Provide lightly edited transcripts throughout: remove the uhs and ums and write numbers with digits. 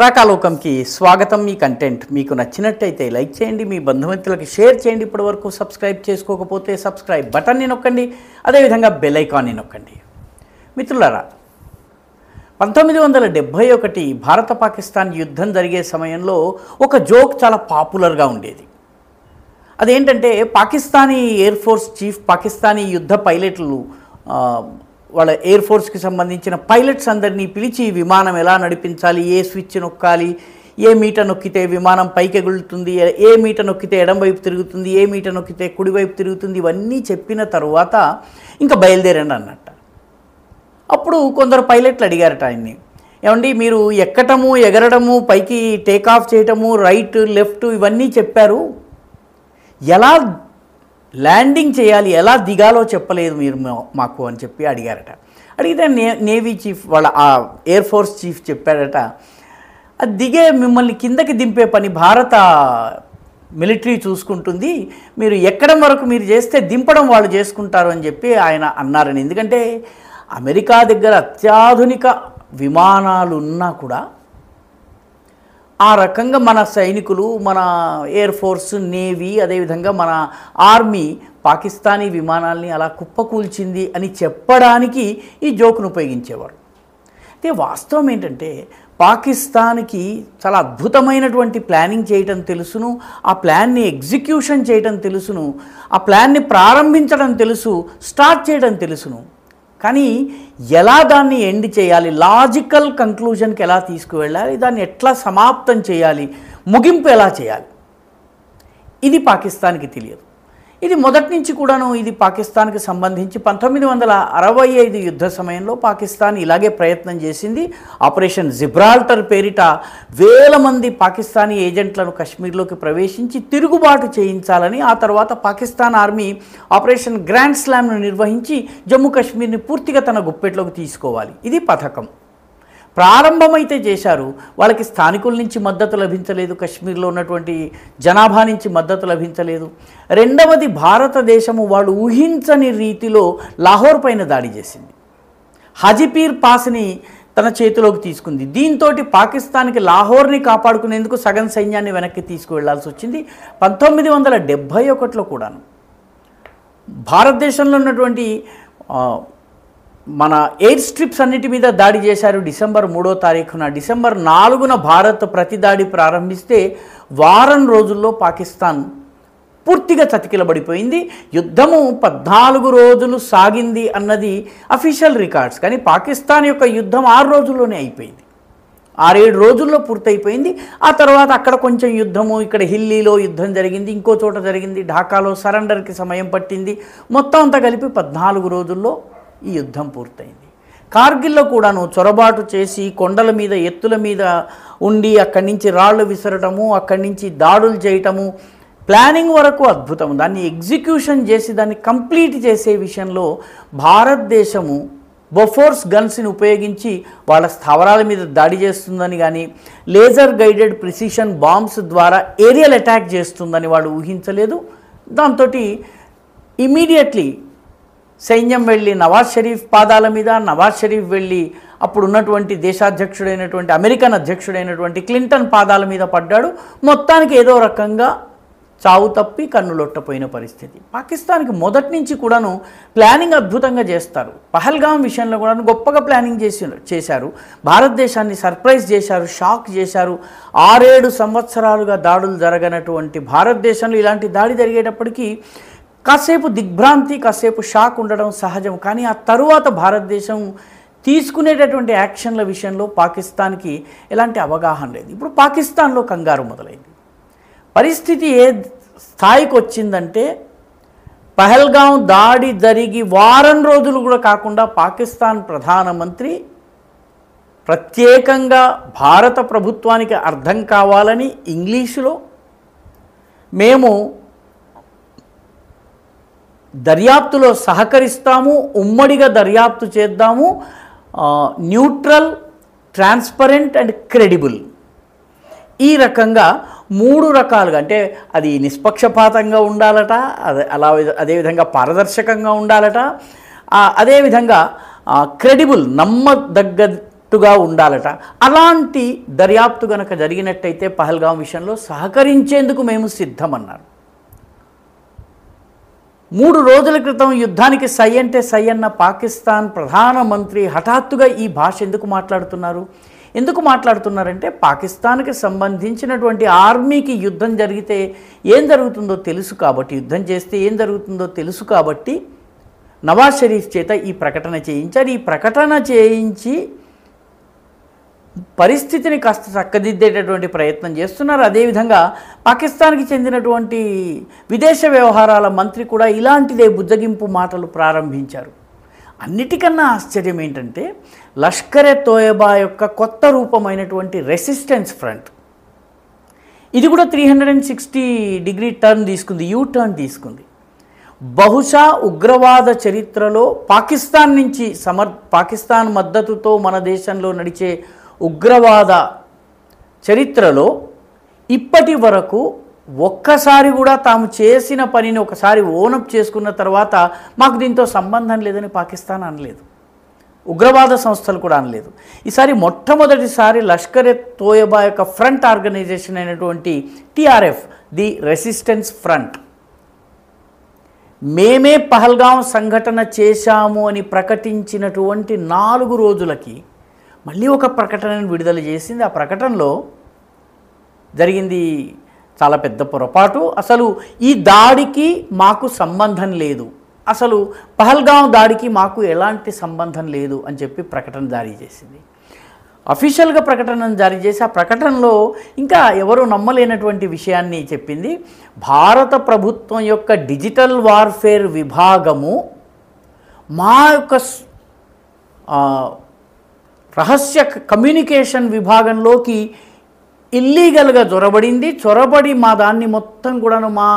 రాకాలోకంకి స్వాగతం. మీ కంటెంట్ మీకు నచ్చినట్టయితే లైక్ చేయండి, మీ బంధుమిత్రులకి షేర్ చేయండి. ఇప్పటివరకు సబ్స్క్రైబ్ చేసుకోకపోతే సబ్స్క్రైబ్ బటన్ని నొక్కండి, అదేవిధంగా బెల్ ఐకాన్ని నొక్కండి. మిత్రులారా, 1971 భారత పాకిస్తాన్ యుద్ధం జరిగే సమయంలో ఒక జోక్ చాలా పాపులర్గా ఉండేది. అదేంటంటే, Pakistani air force chief, Pakistani యుద్ధ పైలట్లు వాళ్ళ ఎయిర్ ఫోర్స్కి సంబంధించిన పైలట్స్ అందరినీ పిలిచి విమానం ఎలా నడిపించాలి, ఏ స్విచ్ నొక్కాలి, ఏ మీట నొక్కితే విమానం పైకి ఎగులుతుంది, ఏ మీట నొక్కితే ఎడంవైపు తిరుగుతుంది, ఏ మీట నొక్కితే కుడివైపు తిరుగుతుంది, ఇవన్నీ చెప్పిన తరువాత ఇంకా బయలుదేరండి అన్నట్ట. అప్పుడు కొందరు పైలట్లు అడిగారట ఆయన్ని, ఏమండి మీరు ఎక్కటము, ఎగరడము, పైకి టేకాఫ్ చేయటము, రైట్ లెఫ్ట్ ఇవన్నీ చెప్పారు, ఎలా ల్యాండింగ్ చేయాలి, ఎలా దిగాలో చెప్పలేదు మీరు మాకు అని చెప్పి అడిగారట. అడిగితే నేవీ చీఫ్, వాళ్ళ ఎయిర్ ఫోర్స్ చీఫ్ చెప్పాడట, అది దిగే మిమ్మల్ని కిందకి దింపే పని భారత మిలిటరీ చూసుకుంటుంది, మీరు ఎక్కడం వరకు మీరు చేస్తే దింపడం వాళ్ళు చేసుకుంటారు అని చెప్పి ఆయన అన్నారని. ఎందుకంటే అమెరికా దగ్గర అత్యాధునిక విమానాలు ఉన్నా కూడా ఆ రకంగా మన సైనికులు, మన ఎయిర్ ఫోర్స్, నేవీ, అదేవిధంగా మన ఆర్మీ పాకిస్తానీ విమానాల్ని అలా కుప్పకూల్చింది అని చెప్పడానికి ఈ జోక్ను ఉపయోగించేవారు. అయితే వాస్తవం ఏంటంటే, పాకిస్తాన్కి చాలా అద్భుతమైనటువంటి ప్లానింగ్ చేయటం తెలుసును, ఆ ప్లాన్ని ఎగ్జిక్యూషన్ చేయటం తెలుసును, ఆ ప్లాన్ని ప్రారంభించడం తెలుసు, స్టార్ట్ చేయడం తెలుసును. కానీ ఎలా దాన్ని ఎండ్ చేయాలి, లాజికల్ కంక్లూజన్కి ఎలా తీసుకువెళ్ళాలి, దాన్ని ఎట్లా సమాప్తం చేయాలి, ముగింపు ఎలా చేయాలి, ఇది పాకిస్తాన్కి తెలియదు. ఇది మొదటి నుంచి కూడాను ఇది పాకిస్తాన్కి సంబంధించి 1965 యుద్ధ సమయంలో పాకిస్తాన్ ఇలాగే ప్రయత్నం చేసింది. ఆపరేషన్ జిబ్రాల్టర్ పేరిట వేల మంది పాకిస్తానీ ఏజెంట్లను కశ్మీర్లోకి ప్రవేశించి తిరుగుబాటు చేయించాలని, ఆ తర్వాత పాకిస్తాన్ ఆర్మీ ఆపరేషన్ గ్రాండ్ స్లామ్ను నిర్వహించి జమ్మూ కాశ్మీర్ని పూర్తిగా తన గుప్పెట్లోకి తీసుకోవాలి. ఇది పథకం. ప్రారంభమైతే చేశారు, వాళ్ళకి స్థానికుల నుంచి మద్దతు లభించలేదు, కశ్మీర్లో ఉన్నటువంటి జనాభా నుంచి మద్దతు లభించలేదు. రెండవది, భారతదేశము వాళ్ళు ఊహించని రీతిలో లాహోర్ పైన దాడి చేసింది, హాజీపీర్ పాస్ని తన చేతిలోకి తీసుకుంది. దీంతో పాకిస్తాన్కి లాహోర్ని కాపాడుకునేందుకు సగం సైన్యాన్ని వెనక్కి తీసుకువెళ్లాల్సి వచ్చింది. 1971లో కూడాను భారతదేశంలో ఉన్నటువంటి మన ఎయిర్ స్ట్రిప్స్ అన్నిటి మీద దాడి చేశారు. డిసెంబర్ 3వ తారీఖున, డిసెంబర్ 4న భారత్ ప్రతిదాడి ప్రారంభిస్తే వారం రోజుల్లో పాకిస్తాన్ పూర్తిగా చతికిలబడిపోయింది. యుద్ధము 14 రోజులు సాగింది అన్నది అఫీషియల్ రికార్డ్స్, కానీ పాకిస్తాన్ యొక్క యుద్ధం 6 రోజుల్లోనే అయిపోయింది, 6-7 రోజుల్లో పూర్తయిపోయింది. ఆ తర్వాత అక్కడ కొంచెం యుద్ధము, ఇక్కడ హిల్లీలో యుద్ధం జరిగింది, ఇంకో చోట జరిగింది, ఢాకాలో సరెండర్కి సమయం పట్టింది. మొత్తం అంతా కలిపి 14 రోజుల్లో ఈ యుద్ధం పూర్తయింది. కార్గిల్లో కూడాను చొరబాటు చేసి కొండల మీద, ఎత్తుల మీద ఉండి అక్కడి నుంచి రాళ్లు విసరటము, అక్కడి నుంచి దాడులు చేయటము, ప్లానింగ్ వరకు అద్భుతం. దాన్ని ఎగ్జిక్యూషన్ చేసి దాన్ని కంప్లీట్ చేసే విషయంలో భారతదేశము బొఫోర్స్ గన్స్ని ఉపయోగించి వాళ్ళ స్థావరాల మీద దాడి చేస్తుందని కానీ, లేజర్ గైడెడ్ ప్రిసిషన్ బాంబ్స్ ద్వారా ఏరియల్ అటాక్ చేస్తుందని వాడు ఊహించలేదు. దాంతో ఇమీడియట్లీ సైన్యం వెళ్ళి నవాజ్ షరీఫ్ పాదాల మీద, నవాజ్ షరీఫ్ వెళ్ళి అప్పుడున్నటువంటి దేశాధ్యక్షుడైనటువంటి అమెరికన్ అధ్యక్షుడైనటువంటి క్లింటన్ పాదాల మీద పడ్డాడు. మొత్తానికి ఏదో రకంగా చావు తప్పి కన్నులొట్టపోయిన పరిస్థితి. పాకిస్తాన్కి మొదటి నుంచి కూడాను ప్లానింగ్ అద్భుతంగా చేస్తారు. పహల్గాం విషయంలో కూడా గొప్పగా ప్లానింగ్ చేశారు. భారతదేశాన్ని సర్ప్రైజ్ చేశారు, షాక్ చేశారు. 6-7 సంవత్సరాలుగా దాడులు జరగనటువంటి భారతదేశంలో ఇలాంటి దాడి జరిగేటప్పటికీ కాసేపు దిగ్భ్రాంతి, కాసేపు షాక్ ఉండడం సహజం. కానీ ఆ తరువాత భారతదేశం తీసుకునేటటువంటి యాక్షన్ల విషయంలో పాకిస్తాన్కి ఎలాంటి అవగాహన లేదు. ఇప్పుడు పాకిస్తాన్లో కంగారు మొదలైంది. పరిస్థితి ఏ స్థాయికి వచ్చిందంటే, పహల్గాం దాడి జరిగి వారం రోజులు కూడా కాకుండా పాకిస్తాన్ ప్రధానమంత్రి ప్రత్యేకంగా భారత ప్రభుత్వానికి అర్థం కావాలని ఇంగ్లీషులో, మేము దర్యాప్తులో సహకరిస్తాము, ఉమ్మడిగా దర్యాప్తు చేద్దాము, న్యూట్రల్, ట్రాన్స్పరెంట్ అండ్ క్రెడిబుల్, ఈ రకంగా 3 రకాలుగా, అంటే అది నిష్పక్షపాతంగా ఉండాలట, అదేవిధంగా పారదర్శకంగా ఉండాలట, అదేవిధంగా క్రెడిబుల్, నమ్మదగ్గ టుగా ఉండాలట. అలాంటి దర్యాప్తు గనక జరిగినట్టయితే పహల్గాం విషయంలో సహకరించేందుకు మేము సిద్ధమన్నారు. 3 రోజుల క్రితం యుద్ధానికి సై అంటే సై అన్న పాకిస్తాన్ ప్రధానమంత్రి హఠాత్తుగా ఈ భాష ఎందుకు మాట్లాడుతున్నారు? ఎందుకు మాట్లాడుతున్నారంటే పాకిస్తాన్కి సంబంధించినటువంటి ఆర్మీకి యుద్ధం జరిగితే ఏం జరుగుతుందో తెలుసు కాబట్టి, యుద్ధం చేస్తే ఏం జరుగుతుందో తెలుసు కాబట్టి నవాజ్ షరీఫ్ చేత ఈ ప్రకటన చేయించారు. ఈ ప్రకటన చేయించి పరిస్థితిని కాస్త చక్కదిద్దేటటువంటి ప్రయత్నం చేస్తున్నారు. అదేవిధంగా పాకిస్తాన్కి చెందినటువంటి విదేశ వ్యవహారాల మంత్రి కూడా ఇలాంటిదే బుజ్జగింపు మాటలు ప్రారంభించారు. అన్నిటికన్నా ఆశ్చర్యం ఏంటంటే లష్కరే తోయబా యొక్క కొత్త రూపమైనటువంటి రెసిస్టెన్స్ ఫ్రంట్, ఇది కూడా 360 డిగ్రీ టర్న్ తీసుకుంది, యూ టర్న్ తీసుకుంది. బహుశా ఉగ్రవాద చరిత్రలో పాకిస్తాన్ మద్దతుతో మన దేశంలో నడిచే ఉగ్రవాద చరిత్రలో ఇప్పటి వరకు ఒక్కసారి కూడా తాము చేసిన పనిని ఒకసారి ఓనప్ చేసుకున్న తర్వాత మాకు దీంతో సంబంధం లేదని పాకిస్తాన్ అనలేదు, ఉగ్రవాద సంస్థలు కూడా అనలేదు. ఈసారి మొట్టమొదటిసారి లష్కరే తోయబా యొక్క ఫ్రంట్ ఆర్గనైజేషన్ అయినటువంటి టీఆర్ఎఫ్, ది రెసిస్టెన్స్ ఫ్రంట్, మేమే పహల్గాం సంఘటన చేశాము అని ప్రకటించినటువంటి 4 రోజులకి మళ్ళీ ఒక ప్రకటనను విడుదల చేసింది. ఆ ప్రకటనలో జరిగింది చాలా పెద్ద పొరపాటు. అసలు ఈ దాడికి మాకు సంబంధం లేదు, అసలు పహల్గాం దాడికి మాకు ఎలాంటి సంబంధం లేదు అని చెప్పి ప్రకటన జారీ చేసింది. అఫీషియల్గా ప్రకటనను జారీ చేసి ఆ ప్రకటనలో ఇంకా ఎవరు నమ్మలేనటువంటి విషయాన్ని చెప్పింది. భారత ప్రభుత్వం యొక్క డిజిటల్ వార్ఫేర్ విభాగము మా యొక్క రహస్య కమ్యూనికేషన్ విభాగంలోకి ఇల్లీగల్గా చొరబడి మా దాన్ని మొత్తం కూడాను, మా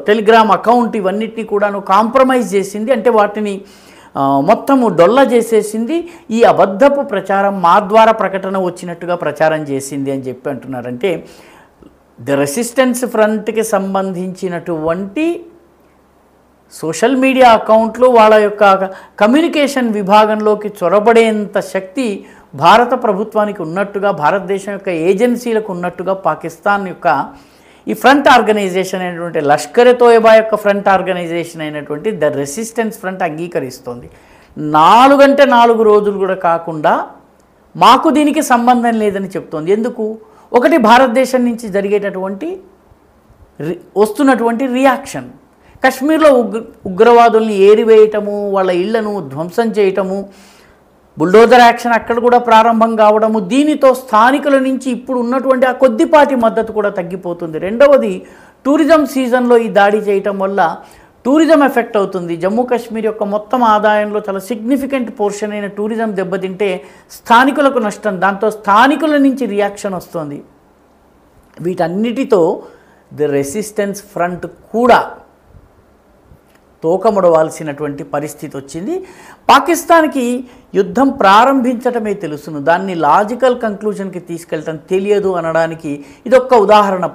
టెలిగ్రామ్ అకౌంట్ ఇవన్నిటిని కూడాను కాంప్రమైజ్ చేసింది, అంటే వాటిని మొత్తము డొల్ల చేసేసింది. ఈ అబద్ధపు ప్రచారం మా ద్వారా ప్రకటన వచ్చినట్టుగా ప్రచారం చేసింది అని చెప్పి అంటున్నారంటే ది రెసిస్టెన్స్ ఫ్రంట్కి సంబంధించినటువంటి సోషల్ మీడియా అకౌంట్లు వాళ్ళ యొక్క కమ్యూనికేషన్ విభాగంలోకి చొరబడేంత శక్తి భారత ప్రభుత్వానికి ఉన్నట్టుగా, భారతదేశం యొక్క ఏజెన్సీలకు ఉన్నట్టుగా పాకిస్తాన్ యొక్క ఈ ఫ్రంట్ ఆర్గనైజేషన్ అయినటువంటి లష్కరే తోయబా యొక్క ఫ్రంట్ ఆర్గనైజేషన్ అయినటువంటి ద రెసిస్టెన్స్ ఫ్రంట్ అంగీకరిస్తోంది. 4 అంటే 4 రోజులు కూడా కాకుండా మాకు దీనికి సంబంధం లేదని చెప్తోంది. ఎందుకు? ఒకటి, భారతదేశం నుంచి జరిగేటటువంటి వస్తున్నటువంటి రియాక్షన్, కశ్మీర్లో ఉగ్రవాదుల్ని ఏరివేయటము, వాళ్ళ ఇళ్లను ధ్వంసం చేయటము, బుల్డోజర్ యాక్షన్ అక్కడ కూడా ప్రారంభం కావడము, దీనితో స్థానికుల నుంచి ఇప్పుడు ఉన్నటువంటి ఆ కొద్దిపాటి మద్దతు కూడా తగ్గిపోతుంది. రెండవది, టూరిజం సీజన్లో ఈ దాడి చేయటం వల్ల టూరిజం ఎఫెక్ట్ అవుతుంది. జమ్మూ కాశ్మీర్ యొక్క మొత్తం ఆదాయంలో చాలా సిగ్నిఫికెంట్ పోర్షన్ అయిన టూరిజం దెబ్బతింటే స్థానికులకు నష్టం, దాంతో స్థానికుల నుంచి రియాక్షన్ వస్తుంది. వీటన్నిటితో ది రెసిస్టెన్స్ ఫ్రంట్ కూడా తోకముడవాల్సినటువంటి పరిస్థితి వచ్చింది. పాకిస్తాన్కి యుద్ధం ప్రారంభించటమే తెలుసును, దాన్ని లాజికల్ కంక్లూజన్కి తీసుకెళ్ళటం తెలియదు అనడానికి ఇదొక్క ఉదాహరణ.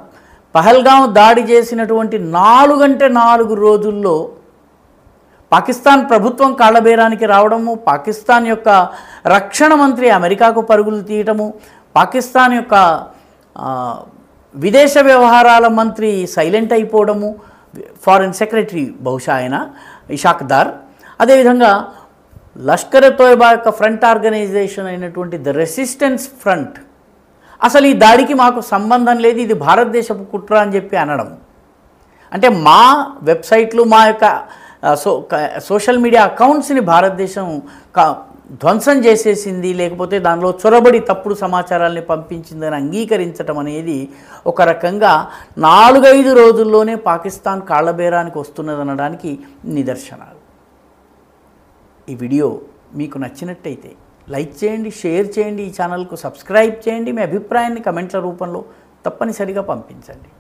పహల్గాం దాడి చేసినటువంటి 4 అంటే 4 రోజుల్లో పాకిస్తాన్ ప్రభుత్వం కాళ్ళబేరానికి రావడము, పాకిస్తాన్ యొక్క రక్షణ మంత్రి అమెరికాకు పరుగులు తీయటము, పాకిస్తాన్ యొక్క విదేశ వ్యవహారాల మంత్రి సైలెంట్ అయిపోవడము, ఫారిన్ సెక్రటరీ బహుశా ఆయన ఇషాక్ దార్, అదేవిధంగా లష్కరే తోయబా యొక్క ఫ్రంట్ ఆర్గనైజేషన్ అయినటువంటి ద రెసిస్టెన్స్ ఫ్రంట్ అసలు ఈ దాడికి మాకు సంబంధం లేదు, ఇది భారతదేశపు కుట్ర అని చెప్పి అనడం. అంటే మా వెబ్సైట్లు, మా యొక్క సోషల్ మీడియా అకౌంట్స్ని భారతదేశం ధ్వంసం చేసేసింది, లేకపోతే దానిలో చొరబడి తప్పుడు సమాచారాల్ని పంపించిందని అంగీకరించడం అనేది ఒక రకంగా 4-5 రోజుల్లోనే పాకిస్తాన్ కాళ్ళబేరానికి వస్తున్నదనడానికి నిదర్శనాలు. ఈ వీడియో మీకు నచ్చినట్టయితే లైక్ చేయండి, షేర్ చేయండి, ఈ ఛానల్కు సబ్స్క్రైబ్ చేయండి, మీ అభిప్రాయాన్ని కమెంట్ల రూపంలో తప్పనిసరిగా పంపించండి.